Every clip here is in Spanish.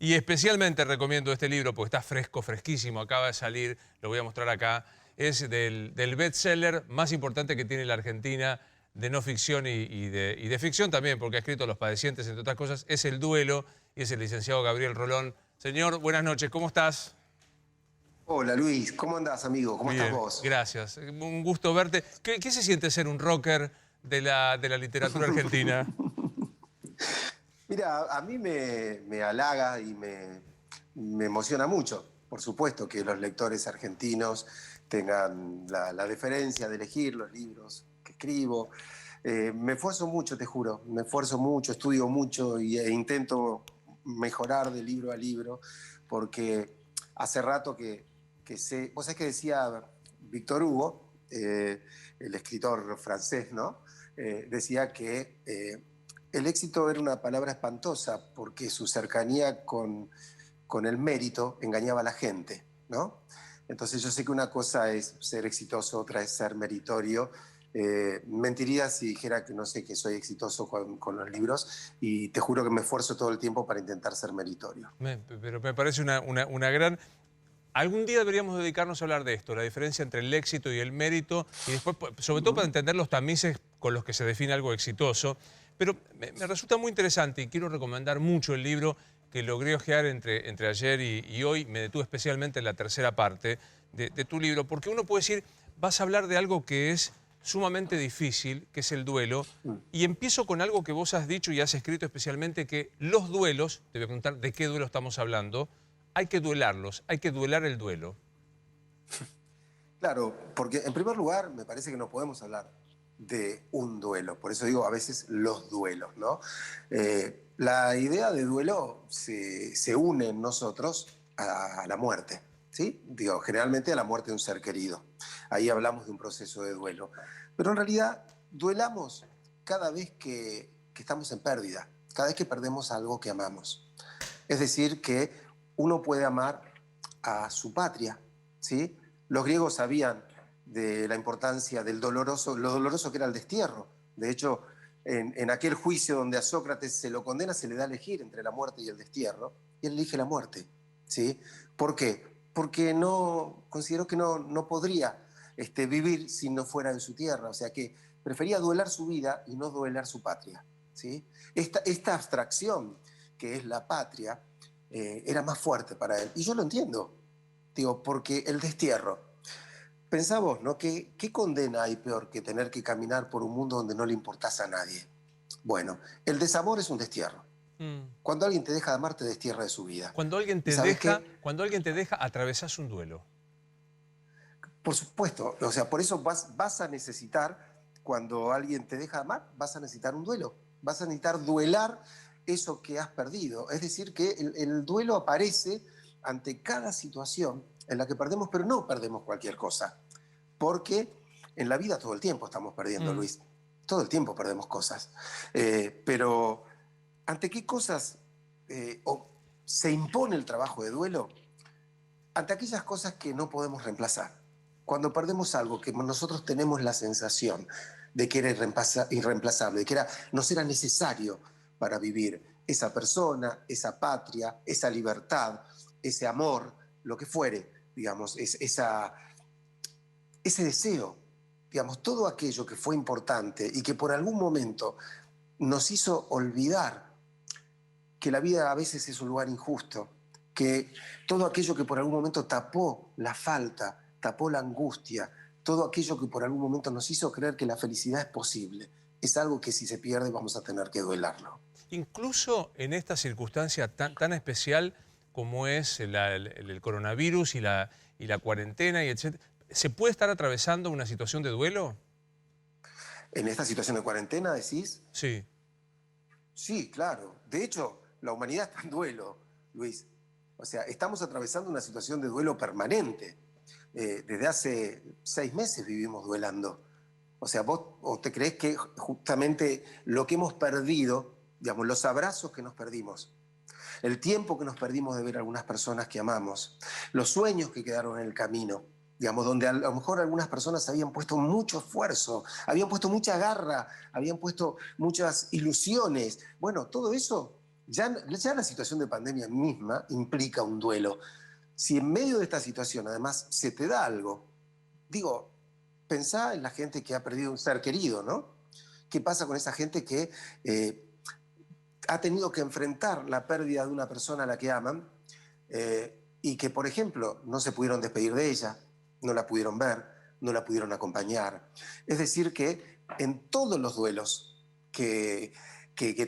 Y especialmente recomiendo este libro porque está fresco, fresquísimo, acaba de salir, lo voy a mostrar acá. Es del bestseller más importante que tiene la Argentina de no ficción y de ficción también, porque ha escrito Los Padecientes, entre otras cosas. Es El Duelo y es el licenciado Gabriel Rolón. Señor, buenas noches, ¿cómo estás? Hola Luis, ¿cómo andás amigo? ¿Cómo estás Bien, vos? gracias. Un gusto verte. ¿Qué se siente ser un rocker de la literatura argentina? Mira, a mí me halaga y me emociona mucho, por supuesto, que los lectores argentinos tengan la deferencia de elegir los libros que escribo. Me esfuerzo mucho, te juro, me esfuerzo mucho, estudio mucho e intento mejorar de libro a libro, porque hace rato que sé, vos sabés que decía Víctor Hugo, el escritor francés, ¿no? Decía que el éxito era una palabra espantosa porque su cercanía con el mérito engañaba a la gente, ¿no? Entonces yo sé que una cosa es ser exitoso, otra es ser meritorio. Mentiría si dijera que no sé que soy exitoso con los libros y te juro que me esfuerzo todo el tiempo para intentar ser meritorio. Pero me parece una gran... Algún día deberíamos dedicarnos a hablar de esto, la diferencia entre el éxito y el mérito, y después, sobre todo para entender los tamices con los que se define algo exitoso. Pero me resulta muy interesante y quiero recomendar mucho el libro que logré hojear entre ayer y hoy. Me detuve especialmente en la tercera parte de tu libro, porque uno puede decir, vas a hablar de algo que es sumamente difícil, que es el duelo, y empiezo con algo que vos has dicho y has escrito especialmente, que los duelos, te voy a preguntar de qué duelo estamos hablando, hay que duelarlos, hay que duelar el duelo. Claro, porque en primer lugar me parece que no podemos hablar de un duelo, por eso digo a veces los duelos, ¿no? La idea de duelo se une en nosotros a la muerte, ¿sí? Digo, generalmente a la muerte de un ser querido. Ahí hablamos de un proceso de duelo. Pero en realidad duelamos cada vez que estamos en pérdida, cada vez que perdemos algo que amamos. Es decir, que uno puede amar a su patria, ¿sí? Los griegos sabían de la importancia del doloroso, lo doloroso que era el destierro. De hecho, en aquel juicio donde a Sócrates se lo condena, se le da a elegir entre la muerte y el destierro, y él elige la muerte, ¿sí? ¿Por qué? Porque no, consideró que no podría vivir si no fuera en su tierra, o sea que prefería duelar su vida y no duelar su patria, ¿sí? Esta abstracción que es la patria, era más fuerte para él. Y yo lo entiendo, digo, porque el destierro, pensá vos, ¿no? ¿Qué condena hay peor que tener que caminar por un mundo donde no le importás a nadie? Bueno, el desamor es un destierro. Mm. Cuando alguien te deja de amar, te destierra de su vida. ¿Y sabes qué? Cuando alguien te deja, atravesás un duelo. Por supuesto, o sea, por eso vas a necesitar, cuando alguien te deja de amar, vas a necesitar un duelo. Vas a necesitar duelar eso que has perdido. Es decir, que el duelo aparece ante cada situación en la que perdemos, pero no perdemos cualquier cosa. Porque en la vida todo el tiempo estamos perdiendo, Mm. Luis. Todo el tiempo perdemos cosas. Pero ¿ante qué cosas se impone el trabajo de duelo? Ante aquellas cosas que no podemos reemplazar. Cuando perdemos algo que nosotros tenemos la sensación de que era irreemplazable, de que nos era necesario para vivir esa persona, esa patria, esa libertad, ese amor, lo que fuere, digamos, ese deseo, digamos, todo aquello que fue importante y que por algún momento nos hizo olvidar que la vida a veces es un lugar injusto, que todo aquello que por algún momento tapó la falta, tapó la angustia, todo aquello que por algún momento nos hizo creer que la felicidad es posible, es algo que si se pierde vamos a tener que duelarlo. Incluso en esta circunstancia tan especial como es el coronavirus y la cuarentena, y etc., ¿se puede estar atravesando una situación de duelo? En esta situación de cuarentena decís, Sí. sí, claro. De hecho, la humanidad está en duelo, Luis. O sea, estamos atravesando una situación de duelo permanente. Desde hace 6 meses vivimos duelando. O sea, vos o te creés que justamente lo que hemos perdido, digamos, los abrazos que nos perdimos, el tiempo que nos perdimos de ver a algunas personas que amamos, los sueños que quedaron en el camino, digamos, donde a lo mejor algunas personas habían puesto mucho esfuerzo, habían puesto mucha garra, habían puesto muchas ilusiones. Bueno, todo eso Ya la situación de pandemia misma implica un duelo. Si en medio de esta situación además se te da algo, digo, pensá en la gente que ha perdido un ser querido, ¿no? ¿Qué pasa con esa gente que ha tenido que enfrentar la pérdida de una persona a la que aman y que, por ejemplo, no se pudieron despedir de ella, no la pudieron ver, no la pudieron acompañar? Es decir, que en todos los duelos que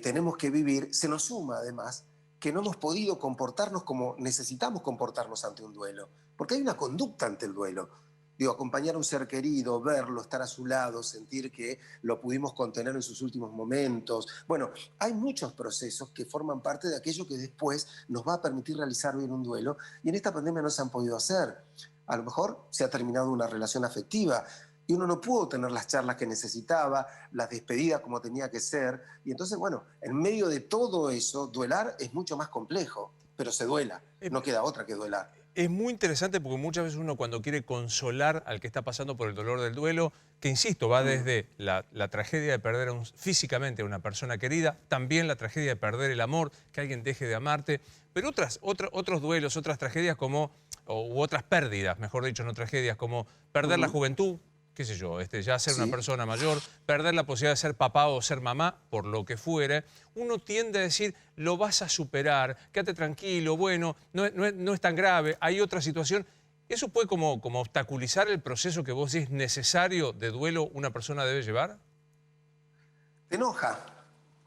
tenemos que vivir, se nos suma además que no hemos podido comportarnos como necesitamos comportarnos ante un duelo, porque hay una conducta ante el duelo. Digo, acompañar a un ser querido, verlo, estar a su lado, sentir que lo pudimos contener en sus últimos momentos. Bueno, hay muchos procesos que forman parte de aquello que después nos va a permitir realizar bien un duelo y en esta pandemia no se han podido hacer. A lo mejor se ha terminado una relación afectiva y uno no pudo tener las charlas que necesitaba, las despedidas como tenía que ser. Y entonces, bueno, en medio de todo eso, duelar es mucho más complejo, pero se duela, Eh, no queda otra que duelar. Es muy interesante porque muchas veces uno cuando quiere consolar al que está pasando por el dolor del duelo, que insisto, va Mm. desde la tragedia de perder físicamente a una persona querida, también la tragedia de perder el amor, que alguien deje de amarte, pero otros duelos, otras tragedias como, u otras pérdidas, mejor dicho, no tragedias, como perder la Ujú. juventud, qué sé yo, ya ser una Sí. persona mayor, perder la posibilidad de ser papá o ser mamá, por lo que fuere, uno tiende a decir, lo vas a superar, quédate tranquilo, bueno, no es tan grave, hay otra situación. ¿Eso puede como obstaculizar el proceso que vos decís necesario de duelo una persona debe llevar? Te enoja.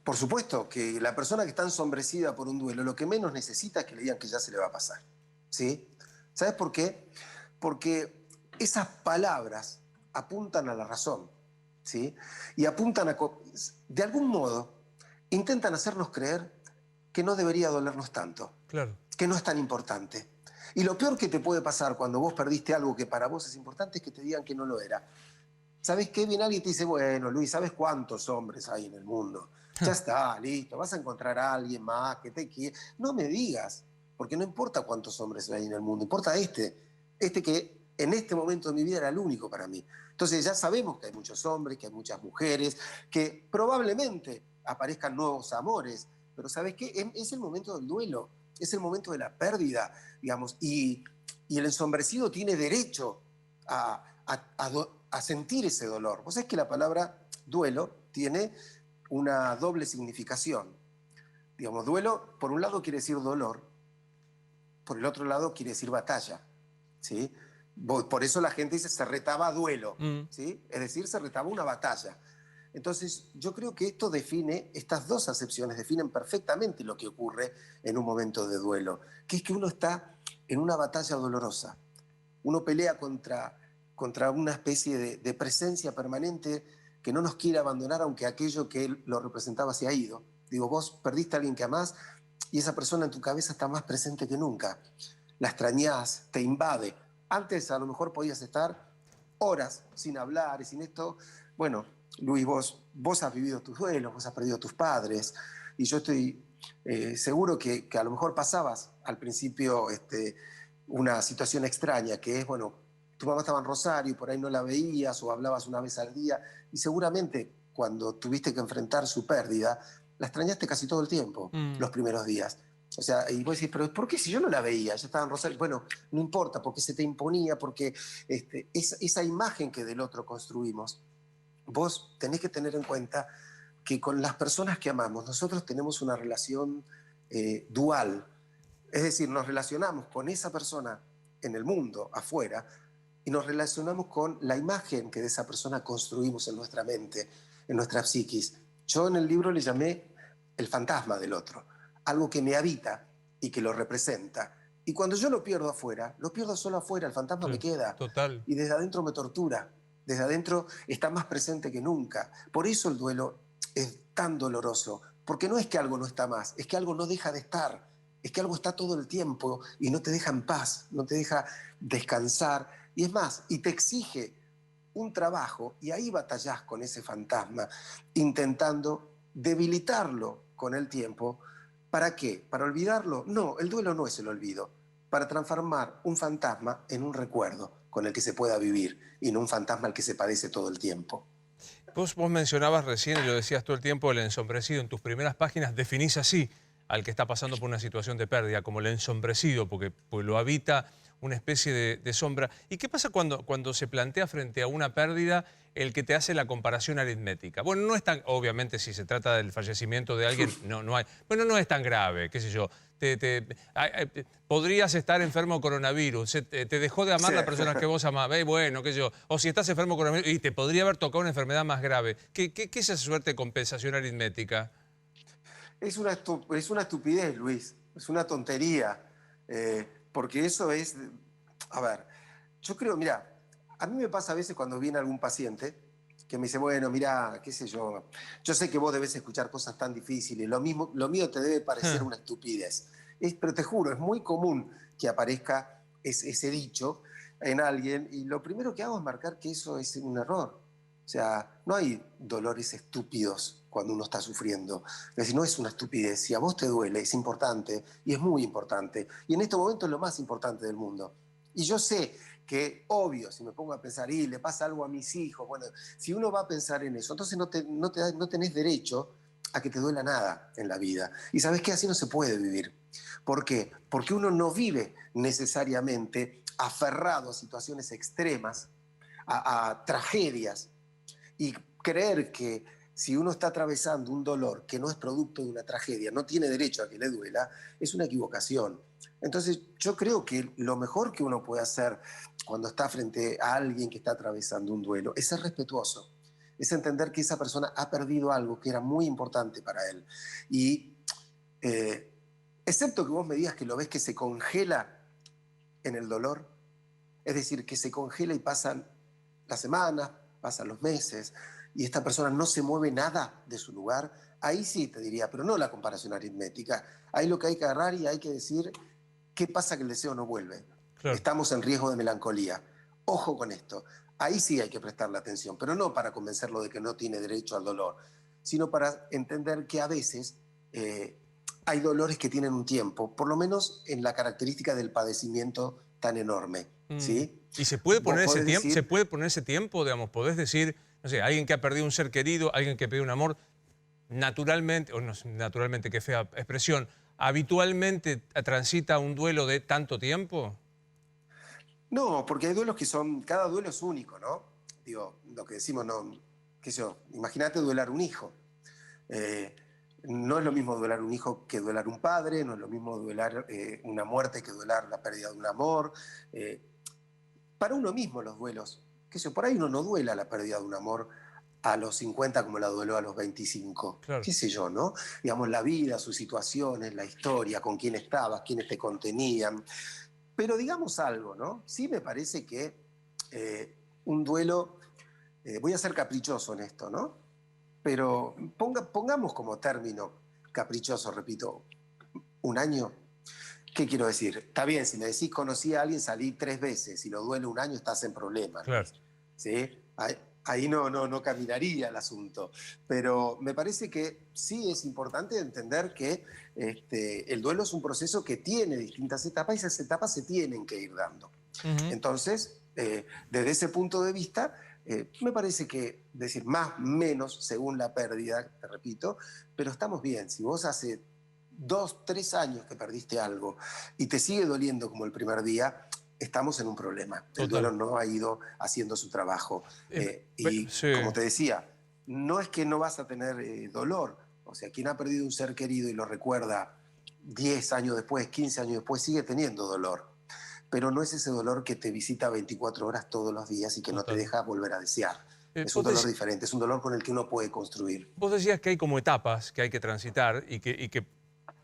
Por supuesto que la persona que está ensombrecida por un duelo lo que menos necesita es que le digan que ya se le va a pasar. ¿Sí? ¿Sabes por qué? Porque esas palabras apuntan a la razón. ¿Sí? Y apuntan a... De algún modo, intentan hacernos creer que no debería dolernos tanto, Claro. que no es tan importante. Y lo peor que te puede pasar cuando vos perdiste algo que para vos es importante es que te digan que no lo era. ¿Sabes qué? Viene alguien y te dice, bueno, Luis, ¿sabes cuántos hombres hay en el mundo? Ya está, listo, vas a encontrar a alguien más que te quiera. No me digas, porque no importa cuántos hombres hay en el mundo, importa este que en este momento de mi vida era el único para mí. Entonces ya sabemos que hay muchos hombres, que hay muchas mujeres, que probablemente aparezcan nuevos amores, pero ¿sabes qué? Es el momento del duelo, es el momento de la pérdida, digamos, y el ensombrecido tiene derecho a sentir ese dolor. Vos sabés que la palabra duelo tiene una doble significación. Digamos, duelo, por un lado quiere decir dolor, por el otro lado quiere decir batalla. ¿Sí? Por eso la gente dice se retaba duelo, Mm. ¿sí? Es decir, se retaba una batalla. Entonces, yo creo que esto define, estas dos acepciones definen perfectamente lo que ocurre en un momento de duelo, que es que uno está en una batalla dolorosa. Uno pelea contra una especie de presencia permanente que no nos quiere abandonar, aunque aquello que él lo representaba se ha ido. Digo, vos perdiste a alguien que amás y esa persona en tu cabeza está más presente que nunca. La extrañás, te invade. Antes a lo mejor podías estar horas sin hablar y sin esto. Bueno, Luis, vos has vivido tus duelos, vos has perdido a tus padres y yo estoy seguro que a lo mejor pasabas al principio una situación extraña, que es, bueno, tu mamá estaba en Rosario y por ahí no la veías o hablabas una vez al día y seguramente cuando tuviste que enfrentar su pérdida, la extrañaste casi todo el tiempo, Mm. los primeros días. O sea, y vos decís, pero ¿por qué si yo no la veía? Ya estaba en Rosario. Bueno, no importa, porque se te imponía, porque esa imagen que del otro construimos, vos tenés que tener en cuenta que con las personas que amamos, nosotros tenemos una relación dual. Es decir, nos relacionamos con esa persona en el mundo, afuera, y nos relacionamos con la imagen que de esa persona construimos en nuestra mente, en nuestra psiquis. Yo en el libro le llamé el fantasma del otro, algo que me habita y que lo representa. Y cuando yo lo pierdo afuera, lo pierdo solo afuera, el fantasma me Sí, queda total. y desde adentro me tortura, desde adentro está más presente que nunca. Por eso el duelo es tan doloroso, porque no es que algo no está más, es que algo no deja de estar, es que algo está todo el tiempo y no te deja en paz, no te deja descansar, y es más, y te exige un trabajo, y ahí batallás con ese fantasma, intentando debilitarlo con el tiempo. ¿Para qué? ¿Para olvidarlo? No, el duelo no es el olvido. Para transformar un fantasma en un recuerdo con el que se pueda vivir y no un fantasma al que se padece todo el tiempo. Vos mencionabas recién, y lo decías todo el tiempo, el ensombrecido. En tus primeras páginas definís así al que está pasando por una situación de pérdida, como el ensombrecido, porque lo habita una especie de sombra. ¿Y qué pasa cuando se plantea frente a una pérdida el que te hace la comparación aritmética? Bueno, no es tan, obviamente si se trata del fallecimiento de alguien, no hay, bueno, no es tan grave, qué sé yo. Podrías estar enfermo de coronavirus, te dejó de amar Sí. la persona que vos amabas, bueno, qué sé yo. O si estás enfermo de coronavirus y te podría haber tocado una enfermedad más grave. ¿Qué es esa suerte de compensación aritmética? Es una estupidez, Luis, es una tontería, porque eso es, a ver, yo creo, mira, a mí me pasa a veces cuando viene algún paciente que me dice, bueno, mira, qué sé yo sé que vos debes escuchar cosas tan difíciles, lo mismo, lo mío te debe parecer una estupidez. Pero te juro, es muy común que aparezca ese dicho en alguien y lo primero que hago es marcar que eso es un error. O sea, no hay dolores estúpidos cuando uno está sufriendo. Es decir, no es una estupidez. Si a vos te duele, es importante y es muy importante. Y en este momento es lo más importante del mundo. Y yo sé que, obvio, si me pongo a pensar, y le pasa algo a mis hijos, bueno, si uno va a pensar en eso, entonces no tenés derecho a que te duela nada en la vida. Y sabes qué, así no se puede vivir. ¿Por qué? Porque uno no vive necesariamente aferrado a situaciones extremas, a tragedias, y creer que si uno está atravesando un dolor que no es producto de una tragedia, no tiene derecho a que le duela, es una equivocación. Entonces yo creo que lo mejor que uno puede hacer cuando está frente a alguien que está atravesando un duelo es ser respetuoso, es entender que esa persona ha perdido algo que era muy importante para él. Y eh, excepto que vos me digas que lo ves que se congela en el dolor, es decir, que se congela y pasan las semanas, pasan los meses, y esta persona no se mueve nada de su lugar, ahí sí te diría, pero no la comparación aritmética. Ahí lo que hay que agarrar y hay que decir, ¿qué pasa que el deseo no vuelve? Claro. Estamos en riesgo de melancolía. Ojo con esto. Ahí sí hay que prestarle atención, pero no para convencerlo de que no tiene derecho al dolor, sino para entender que a veces hay dolores que tienen un tiempo, por lo menos en la característica del padecimiento tan enorme. ¿Sí? ¿Y se puede Vos poner ese podés tiempo? ¿Se decir, puede poner ese tiempo, digamos? Podés decir, no sé, alguien que ha perdido un ser querido, alguien que perdió un amor, naturalmente, o no sé, naturalmente, qué fea expresión, habitualmente transita un duelo de tanto tiempo. no, porque hay duelos que son, cada duelo es único, ¿no? Digo, lo que decimos, no, qué sé yo, imagínate duelar un hijo. Eh, no es lo mismo duelar un hijo que duelar un padre, no es lo mismo duelar una muerte que duelar la pérdida de un amor. Eh, para uno mismo los duelos, qué sé yo, por ahí uno no duela la pérdida de un amor a los 50 como la dueló a los 25. Claro. Qué sé yo, ¿no? Digamos, la vida, sus situaciones, la historia, con quién estabas, quiénes te contenían. Pero digamos algo, ¿no? Sí me parece que un duelo, voy a ser caprichoso en esto, ¿no? Pero pongamos como término caprichoso, repito, un año. ¿Qué quiero decir? Está bien, si me decís conocí a alguien, salí 3 veces, si lo duele un año estás en problemas, Claro. Luis. ¿Sí? Ahí no caminaría el asunto. Pero me parece que sí es importante entender que el duelo es un proceso que tiene distintas etapas y esas etapas se tienen que ir dando. Ujú. Entonces, desde ese punto de vista, me parece que, decir, más, menos, según la pérdida, te repito, pero estamos bien. Si vos hace 2, 3 años que perdiste algo y te sigue doliendo como el primer día, estamos en un problema. El Total. duelo no ha ido haciendo su trabajo. Y Sí. como te decía, no es que no vas a tener dolor. O sea, quien ha perdido un ser querido y lo recuerda 10 años después, 15 años después, sigue teniendo dolor, pero no es ese dolor que te visita 24 horas todos los días y que no te Total. deja volver a desear. Es un Vos, dolor diferente, es un dolor con el que uno puede construir. vos decías que hay como etapas que hay que transitar y que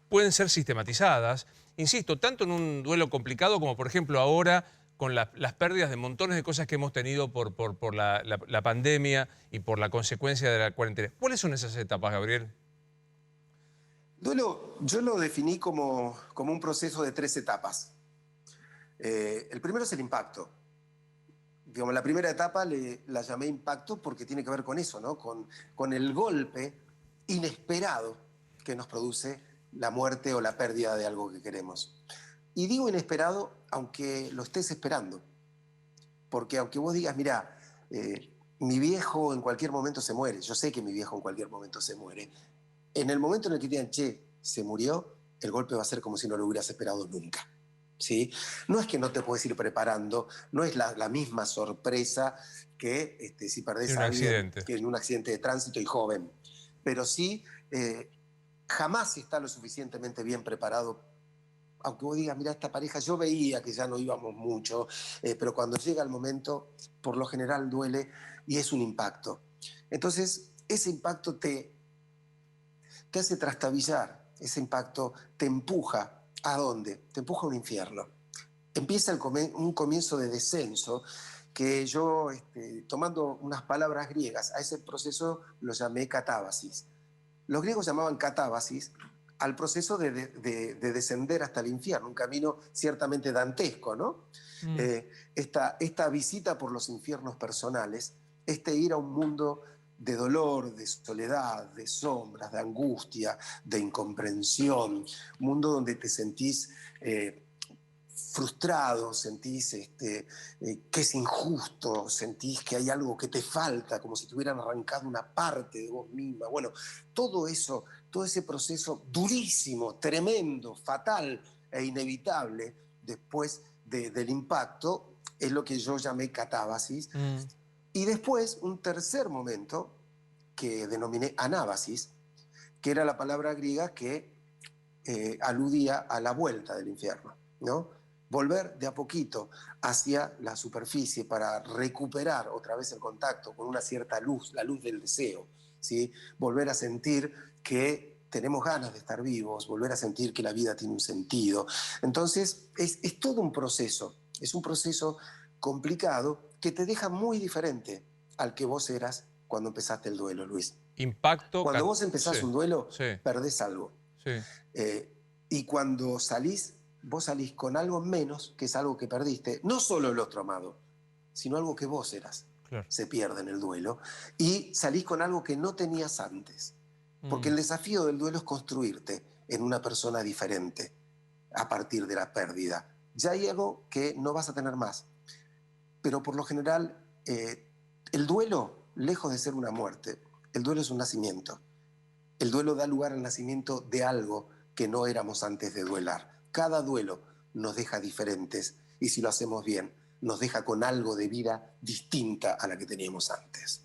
pueden ser sistematizadas, insisto, tanto en un duelo complicado como por ejemplo ahora con las pérdidas de montones de cosas que hemos tenido por la pandemia y por la consecuencia de la cuarentena. ¿Cuáles son esas etapas, Gabriel? Duelo, yo lo definí como un proceso de 3 etapas. El primero es el impacto. Digamos, la primera etapa la llamé impacto porque tiene que ver con eso, ¿no? Con el golpe inesperado que nos produce la muerte o la pérdida de algo que queremos. Y digo inesperado aunque lo estés esperando. Porque aunque vos digas, mira, mi viejo en cualquier momento se muere, yo sé que mi viejo en cualquier momento se muere, en el momento en el que te digan, che, se murió, el golpe va a ser como si no lo hubieras esperado nunca. ¿Sí? No es que no te puedes ir preparando, no es la misma sorpresa que si Sí, perdés un a alguien accidente. que en un accidente de tránsito y joven. Pero sí, jamás se está lo suficientemente bien preparado. Aunque vos digas, mira, esta pareja, yo veía que ya no íbamos mucho, pero cuando llega el momento, por lo general duele y es un impacto. Entonces, ese impacto te hace trastabillar, ese impacto te empuja. ¿A dónde? Te empuja a un infierno. Empieza un comienzo de descenso que yo, tomando unas palabras griegas, a ese proceso lo llamé catábasis. Los griegos llamaban catábasis al proceso de descender hasta el infierno, un camino ciertamente dantesco, ¿no? Mm. Esta visita por los infiernos personales, ir a un mundo de dolor, de soledad, de sombras, de angustia, de incomprensión, un mundo donde te sentís frustrado, sentís que es injusto, sentís que hay algo que te falta, como si te hubieran arrancado una parte de vos misma. Bueno, todo eso, todo ese proceso durísimo, tremendo, fatal e inevitable después del impacto, es lo que yo llamé catábasis. Mm. Y después, un tercer momento que denominé anábasis, que era la palabra griega que aludía a la vuelta del infierno, ¿no? Volver de a poquito hacia la superficie para recuperar otra vez el contacto con una cierta luz, la luz del deseo, ¿sí? Volver a sentir que tenemos ganas de estar vivos, volver a sentir que la vida tiene un sentido. Entonces, es todo un proceso, es un proceso complicado que te deja muy diferente al que vos eras cuando empezaste el duelo, Luis. Impacto. Cuando vos Sí, empezás un duelo, sí, perdés algo. sí, Eh, y cuando salís, vos salís con algo menos, que es algo que perdiste, no solo el otro amado, sino algo que vos eras. claro. Se pierde en el duelo. Y salís con algo que no tenías antes. Porque Mm. el desafío del duelo es construirte en una persona diferente a partir de la pérdida. Ya hay algo que no vas a tener más. Pero por lo general, el duelo, lejos de ser una muerte, el duelo es un nacimiento. El duelo da lugar al nacimiento de algo que no éramos antes de duelar. Cada duelo nos deja diferentes y si lo hacemos bien, nos deja con algo de vida distinta a la que teníamos antes.